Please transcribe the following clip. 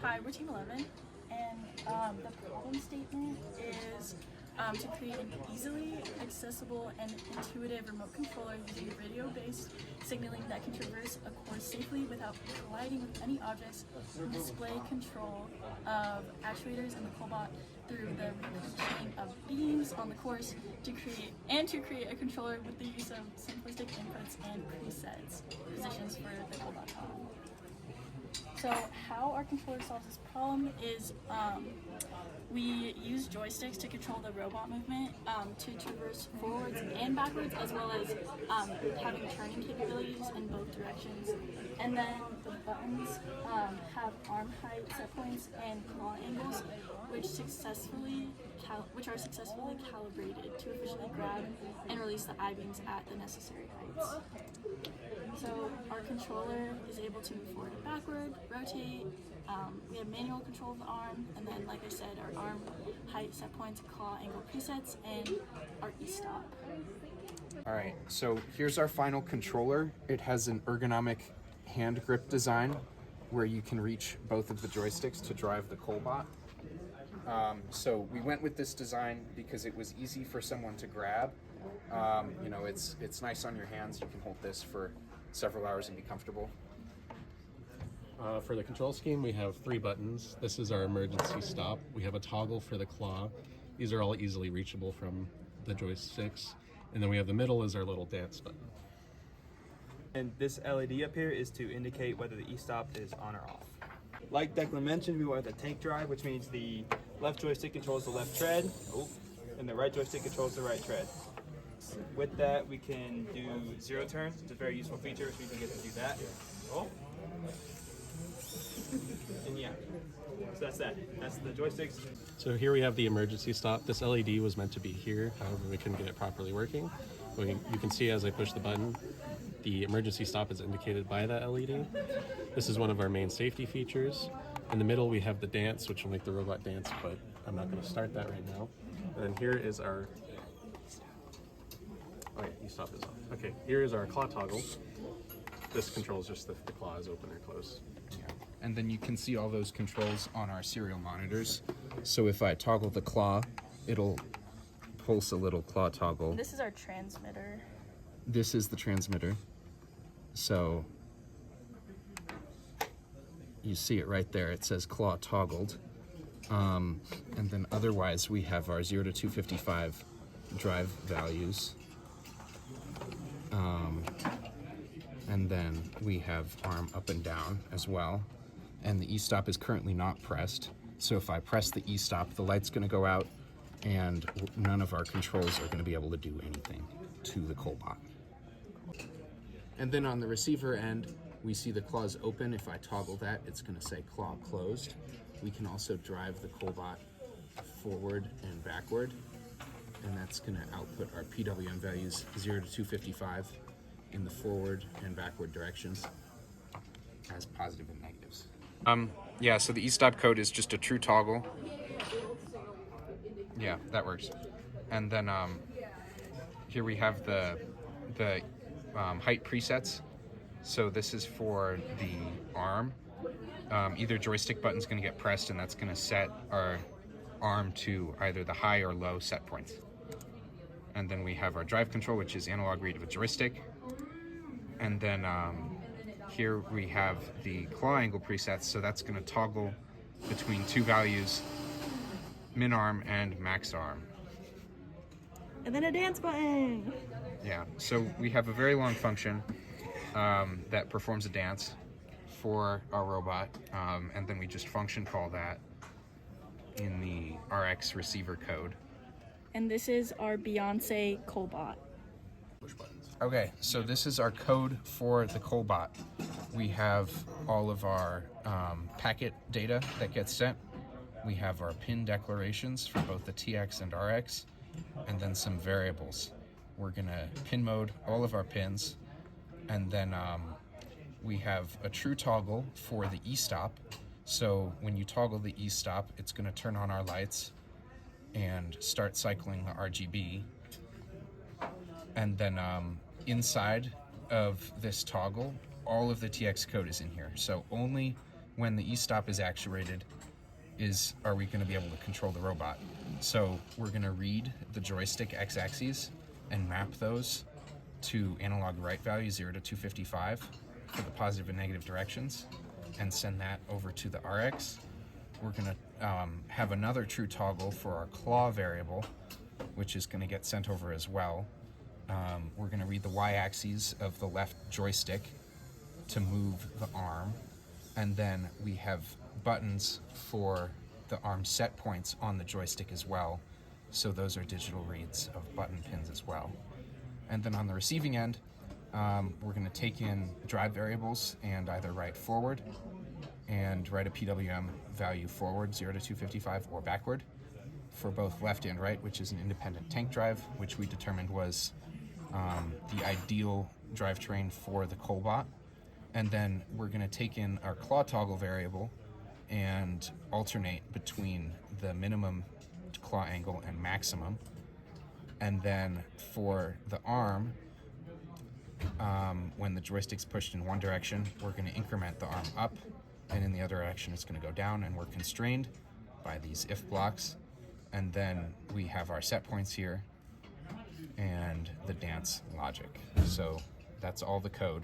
Hi, we're Team 11, and the problem statement is to create an easily accessible and intuitive remote controller using video-based signaling that can traverse a course safely without colliding with any objects, and display control of actuators and the CoLeBot through the repositioning of beams on the course to create a controller with the use of simplistic inputs and presets positions for the CoLeBot on. So how our controller solves this problem is we use joysticks to control the robot movement to traverse forwards and backwards, as well as having turning capabilities in both directions. And then the buttons have arm height set points and claw angles, which are successfully calibrated to efficiently grab and release the I-beams at the necessary heights. So our controller is able to move forward and backward, rotate. We have manual control of the arm, and then, like I said, our arm height set points, claw angle presets, and our e-stop. All right, so here's our final controller. It has an ergonomic hand grip design where you can reach both of the joysticks to drive the CoLeBot. So we went with this design because it was easy for someone to grab. You know, it's nice on your hands. You can hold this for several hours and be comfortable. For the control scheme, we have 3 buttons. This is our emergency stop. We have a toggle for the claw. These are all easily reachable from the joysticks. And then we have the middle is our little dance button. And this LED up here is to indicate whether the e-stop is on or off. Like Declan mentioned, we went with a tank drive, which means the left joystick controls the left tread, and the right joystick controls the right tread. With that, we can do 0 turns. It's a very useful feature, so we can get to do that. And yeah, so that's that. That's the joysticks. So here we have the emergency stop. This LED was meant to be here, however we couldn't get it properly working. But you can see as I push the button, the emergency stop is indicated by that LED. This is one of our main safety features. In the middle we have the dance, which will make the robot dance, but I'm not going to start that right now. And then here is our... Oh yeah, e-stop is on. Okay, here is our claw toggle. This controls just if the claw is open or closed. Yeah. And then you can see all those controls on our serial monitors. So if I toggle the claw, it'll pulse a little claw toggle. This is our transmitter. This is the transmitter. So you see it right there. It says claw toggled. And then otherwise we have our 0 to 255 drive values. And then we have arm up and down as well. And the e-stop is currently not pressed. So if I press the e-stop, the light's gonna go out and none of our controls are gonna be able to do anything to the CoLeBot. And then on the receiver end, we see the claws open. If I toggle that, it's gonna say claw closed. We can also drive the CoLeBot forward and backward, and that's gonna output our PWM values 0 to 255 in the forward and backward directions as positive and negatives. Yeah, so the e-stop code is just a true toggle. Yeah, that works. And then here we have the height presets. So this is for the arm. Either joystick button's gonna get pressed and that's gonna set our arm to either the high or low set points. And then we have our drive control, which is analog read of a joystick. And then here we have the claw angle presets, so that's going to toggle between 2 values, min arm and max arm. And then a dance button. Yeah, so we have a very long function that performs a dance for our robot, and then we just function call that in the RX receiver code. And this is our Beyonce CoLeBot. Push buttons. Okay, so this is our code for the CoLeBot. We have all of our packet data that gets sent. We have our pin declarations for both the TX and RX, and then some variables. We're gonna pin mode all of our pins, and then we have a true toggle for the e-stop. So when you toggle the e-stop, it's gonna turn on our lights and start cycling the RGB. And then inside of this toggle, all of the TX code is in here. So only when the e-stop is actuated, are we going to be able to control the robot? So we're going to read the joystick x-axes and map those to analog write value 0 to 255 for the positive and negative directions, and send that over to the RX. We're going to have another true toggle for our claw variable, which is going to get sent over as well. We're going to read the y-axis of the left joystick to move the arm, and then we have buttons for the arm set points on the joystick as well, so those are digital reads of button pins as well. And then on the receiving end, we're going to take in drive variables and either write forward and write a PWM value forward 0 to 255 or backward for both left and right, which is an independent tank drive, which we determined was the ideal drivetrain for the CoLeBot. And then we're going to take in our claw toggle variable and alternate between the minimum claw angle and maximum. And then for the arm, when the joystick's pushed in one direction, we're going to increment the arm up, and in the other direction it's going to go down, and we're constrained by these if blocks. And then we have our set points here and the dance logic. So that's all the code.